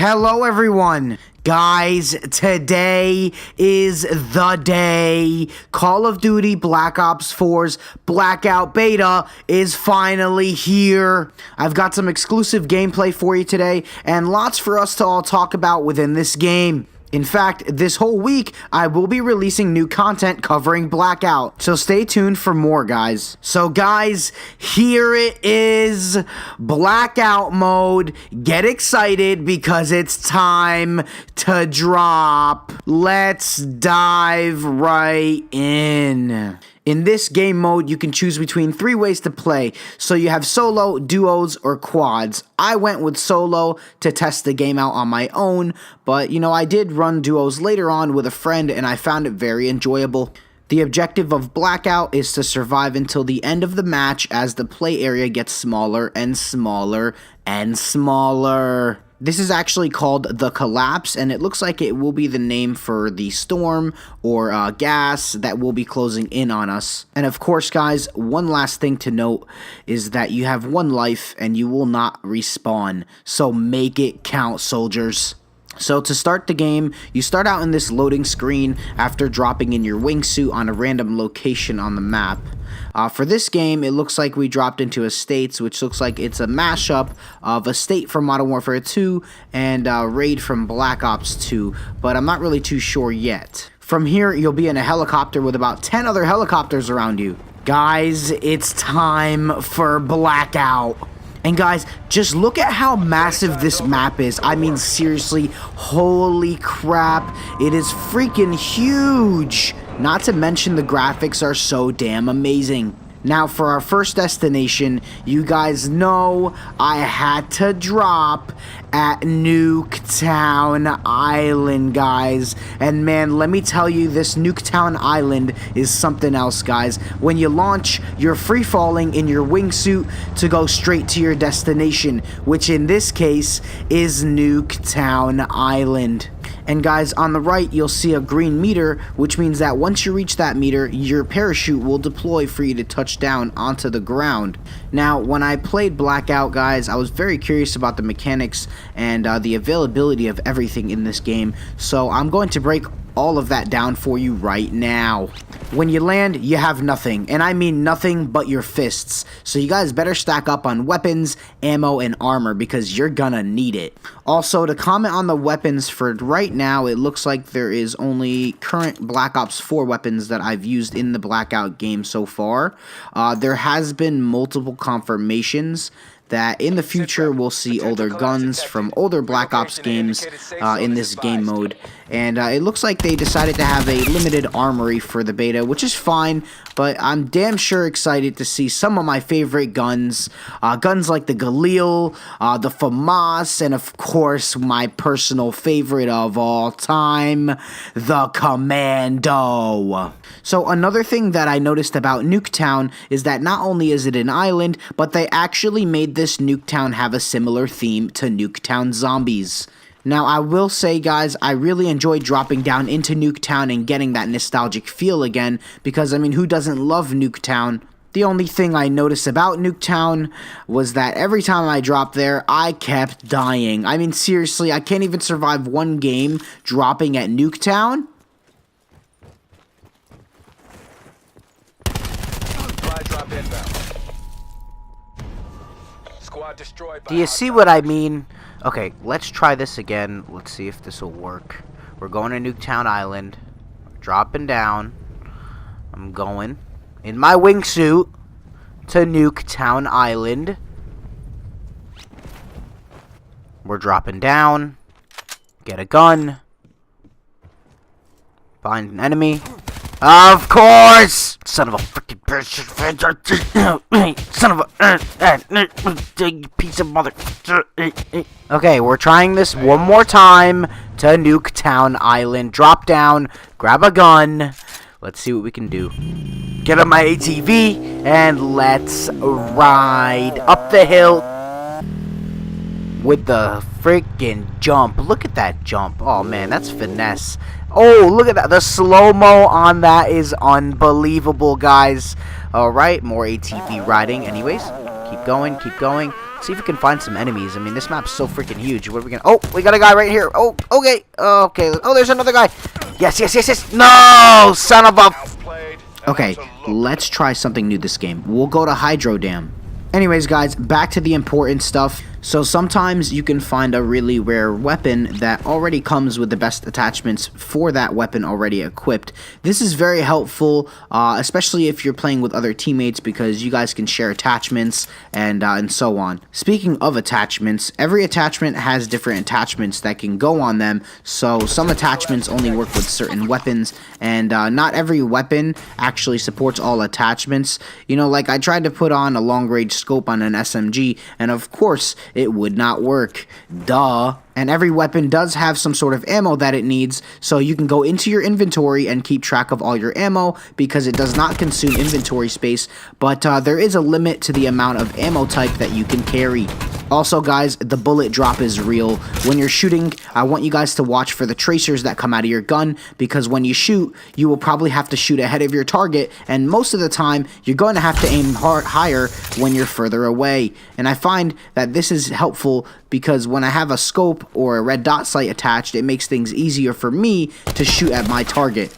Hello everyone! Guys, today is the day. Call of Duty Black Ops 4's Blackout Beta is finally here. I've got some exclusive gameplay for you today, and lots for us to all talk about within this game. In fact, this whole week, I will be releasing new content covering Blackout, so stay tuned for more, guys. So guys, here it is, Blackout mode. Get excited because it's time to drop. Let's dive right in. In this game mode, you can choose between 3 ways to play. So you have solo, duos, or quads. I went with solo to test the game out on my own, but I did run duos later on with a friend and I found it very enjoyable. The objective of Blackout is to survive until the end of the match as the play area gets smaller and smaller and smaller. This is actually called The Collapse, and it looks like it will be the name for the storm or gas that will be closing in on us. And of course, guys, one last thing to note is that you have 1 life and you will not respawn. So make it count, soldiers. So to start the game, you start out in this loading screen after dropping in your wingsuit on a random location on the map. For this game, it looks like we dropped into Estates, which looks like it's a mashup of Estate from Modern Warfare 2 and Raid from Black Ops 2, but I'm not really too sure yet. From here, you'll be in a helicopter with about 10 other helicopters around you. Guys, it's time for Blackout. And guys, just look at how massive this map is. I mean, seriously, holy crap, it is freaking huge. Not to mention the graphics are so damn amazing. Now for our first destination, you guys know I had to drop at Nuketown Island, guys. And man, let me tell you, this Nuketown Island is something else, guys. When you launch, you're free falling in your wingsuit to go straight to your destination, which in this case is Nuketown Island. And guys, on the right, you'll see a green meter, which means that once you reach that meter, your parachute will deploy for you to touch down onto the ground. Now, when I played Blackout, guys, I was very curious about the mechanics and the availability of everything in this game, so I'm going to break all of that down for you right now. When you land, you have nothing, and I mean nothing but your fists, so you guys better stack up on weapons, ammo, and armor because you're gonna need it. Also, to comment on the weapons for right now, it looks like there is only current Black Ops 4 weapons that I've used in the Blackout game so far. There has been multiple confirmations that in the future we'll see older guns from older Black Ops games in this game mode. And it looks like they decided to have a limited armory for the beta, which is fine, but I'm damn sure excited to see some of my favorite guns. Guns like the Galil, the FAMAS, and of course my personal favorite of all time, the Commando. So another thing that I noticed about Nuketown is that not only is it an island, but they actually made this Nuketown have a similar theme to Nuketown Zombies. Now, I will say, guys, I really enjoyed dropping down into Nuketown and getting that nostalgic feel again, because, I mean, who doesn't love Nuketown? The only thing I noticed about Nuketown was that every time I dropped there, I kept dying. I mean, seriously, I can't even survive 1 game dropping at Nuketown. Do you see what I mean? Okay, let's try this again. Let's see if this will work. We're going to Nuketown Island. Dropping down. I'm going in my wingsuit to Nuketown Island. We're dropping down. Get a gun. Find an enemy. Of course! Son of a freaking son of a piece of mother. Okay, we're trying this one more time to Nuketown Island. Drop down, grab a gun. Let's see what we can do. Get on my ATV and let's ride up the hill with the freaking jump. Look at that jump. Oh man, that's finesse. Oh, look at that. The slow-mo on that is unbelievable, guys. Alright, more ATV riding. Anyways, keep Keep going, keep going. See if we can find some enemies. I mean, this map's so freaking huge. What are we gonna... Oh, we got a guy right here. Oh, okay. Okay. Oh, there's another guy. Yes, yes, yes, yes. No! Son of a... Okay, let's try something new this game. We'll go to Hydro Dam. Anyways, guys, back to the important stuff. So sometimes you can find a really rare weapon that already comes with the best attachments for that weapon already equipped. This is very helpful, especially if you're playing with other teammates, because you guys can share attachments and so on. Speaking of attachments, every attachment has different attachments that can go on them. So some attachments only work with certain weapons, and not every weapon actually supports all attachments. You know, like I tried to put on a long-range scope on an SMG, and of course it would not work. Duh. And every weapon does have some sort of ammo that it needs, so you can go into your inventory and keep track of all your ammo, because it does not consume inventory space, but there is a limit to the amount of ammo type that you can carry. Also, guys, the bullet drop is real. When you're shooting, I want you guys to watch for the tracers that come out of your gun, because when you shoot, you will probably have to shoot ahead of your target, and most of the time, you're going to have to aim higher when you're further away. And I find that this is helpful because when I have a scope or a red dot sight attached, it makes things easier for me to shoot at my target.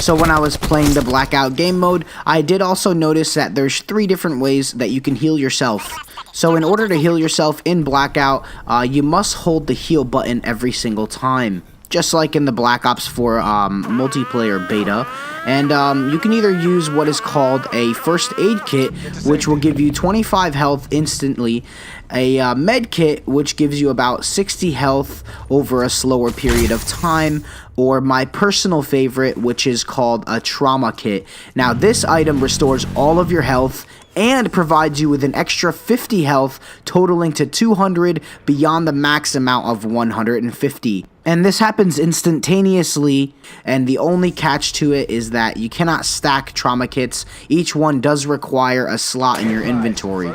So when I was playing the Blackout game mode, I did also notice that there's 3 different ways that you can heal yourself. So in order to heal yourself in Blackout, you must hold the heal button every single time, just like in the Black Ops 4 multiplayer beta. And you can either use what is called a first aid kit, which will give you 25 health instantly, a med kit, which gives you about 60 health over a slower period of time, or my personal favorite, which is called a trauma kit. Now this item restores all of your health and provides you with an extra 50 health, totaling to 200 beyond the max amount of 150. And this happens instantaneously, and the only catch to it is that you cannot stack trauma kits. Each one does require a slot in your inventory.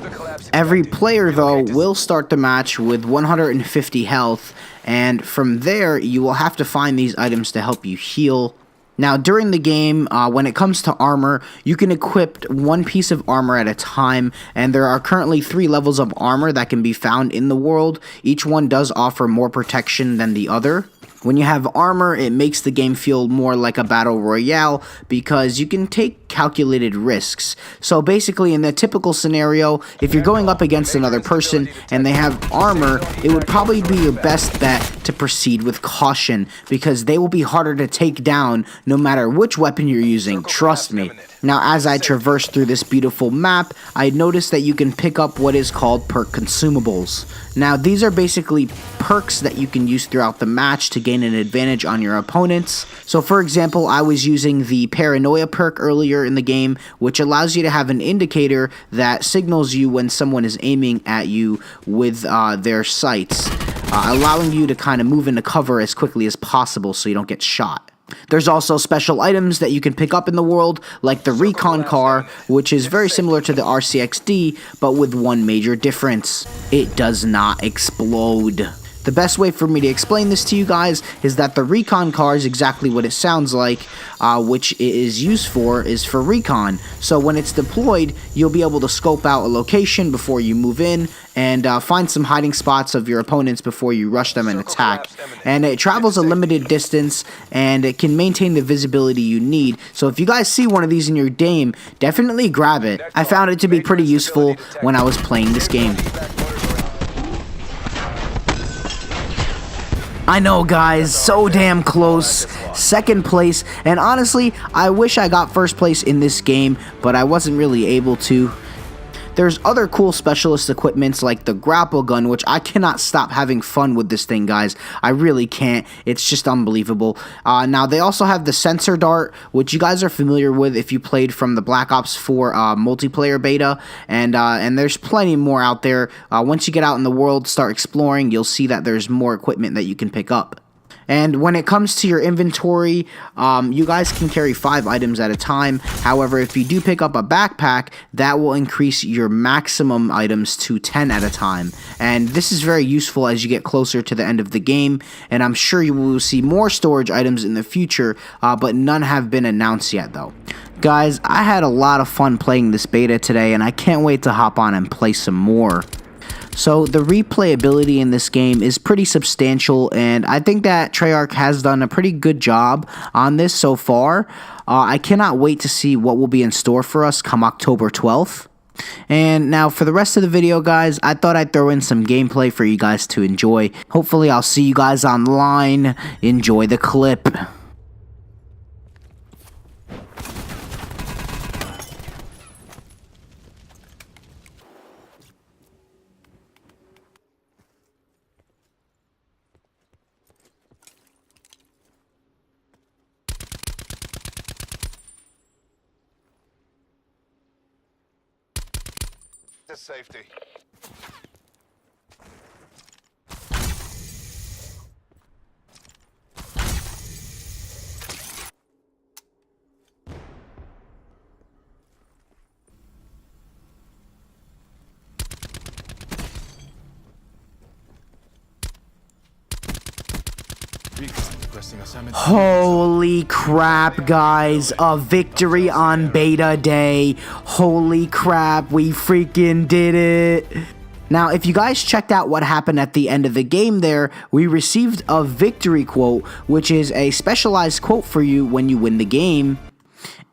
Every player, though, will start the match with 150 health, and from there, you will have to find these items to help you heal. Now, during the game, when it comes to armor, you can equip one piece of armor at a time, and there are currently 3 levels of armor that can be found in the world. Each one does offer more protection than the other. When you have armor, it makes the game feel more like a battle royale because you can take calculated risks. So basically, in the typical scenario, if you're going up against another person and they have armor, it would probably be your best bet to proceed with caution, because they will be harder to take down no matter which weapon you're using, trust me. Now, as I traverse through this beautiful map, I noticed that you can pick up what is called perk consumables. Now, these are basically perks that you can use throughout the match to gain an advantage on your opponents. So, for example, I was using the Paranoia perk earlier in the game, which allows you to have an indicator that signals you when someone is aiming at you with their sights, allowing you to kind of move into cover as quickly as possible so you don't get shot. There's also special items that you can pick up in the world, like the Recon car, which is very similar to the RCXD, but with one major difference: it does not explode. The best way for me to explain this to you guys is that the Recon car is exactly what it sounds like, which it is used for is for recon. So when it's deployed, you'll be able to scope out a location before you move in and find some hiding spots of your opponents before you rush them and attack. And it travels a limited distance, and it can maintain the visibility you need. So if you guys see one of these in your game, definitely grab it. I found it to be pretty useful when I was playing this game. I know, guys, so damn close. Second place, and honestly, I wish I got first place in this game, but I wasn't really able to. There's other cool specialist equipments like the grapple gun, which I cannot stop having fun with this thing, guys. I really can't. It's just unbelievable. Now, they also have the sensor dart, which you guys are familiar with if you played from the Black Ops 4 multiplayer beta, and there's plenty more out there. Once you get out in the world, start exploring, you'll see that there's more equipment that you can pick up. And when it comes to your inventory, you guys can carry 5 items at a time. However, if you do pick up a backpack, that will increase your maximum items to 10 at a time. And this is very useful as you get closer to the end of the game, and I'm sure you will see more storage items in the future, but none have been announced yet though. Guys, I had a lot of fun playing this beta today, and I can't wait to hop on and play some more. So the replayability in this game is pretty substantial, and I think that Treyarch has done a pretty good job on this so far. I cannot wait to see what will be in store for us come October 12th. And now for the rest of the video, guys, I thought I'd throw in some gameplay for you guys to enjoy. Hopefully I'll see you guys online. Enjoy the clip. To safety. Holy crap, guys, a victory on beta day. Holy crap, we freaking did it. Now, if you guys checked out what happened at the end of the game there, we received a victory quote, which is a specialized quote for you when you win the game.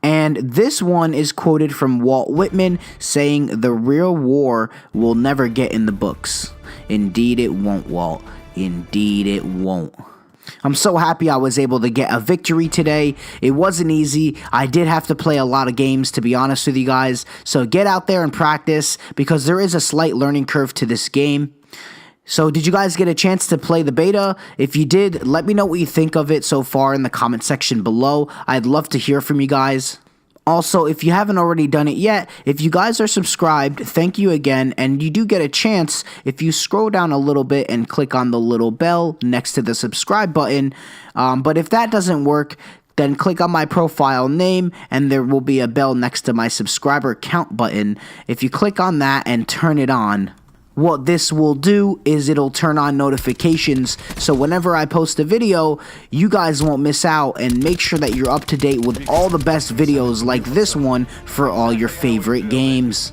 And this one is quoted from Walt Whitman saying, "The real war will never get in the books." Indeed it won't, Walt. Indeed it won't. I'm so happy I was able to get a victory today. It wasn't easy. I did have to play a lot of games, to be honest with you guys. So get out there and practice, because there is a slight learning curve to this game. So did you guys get a chance to play the beta? If you did, let me know what you think of it so far in the comment section below. I'd love to hear from you guys. Also, if you haven't already done it yet, if you guys are subscribed, thank you again, and you do get a chance if you scroll down a little bit and click on the little bell next to the subscribe button. But if that doesn't work, then click on my profile name and there will be a bell next to my subscriber count button. If you click on that and turn it on, what this will do is it'll turn on notifications, so whenever I post a video, you guys won't miss out, and make sure that you're up to date with all the best videos like this one for all your favorite games.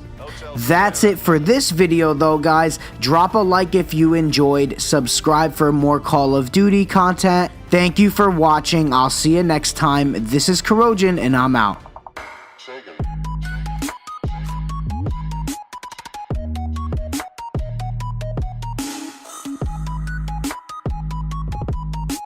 That's it for this video though, guys. Drop a like if you enjoyed, subscribe for more Call of Duty content. Thank you for watching. I'll see you next time. This is Corrojin and I'm out.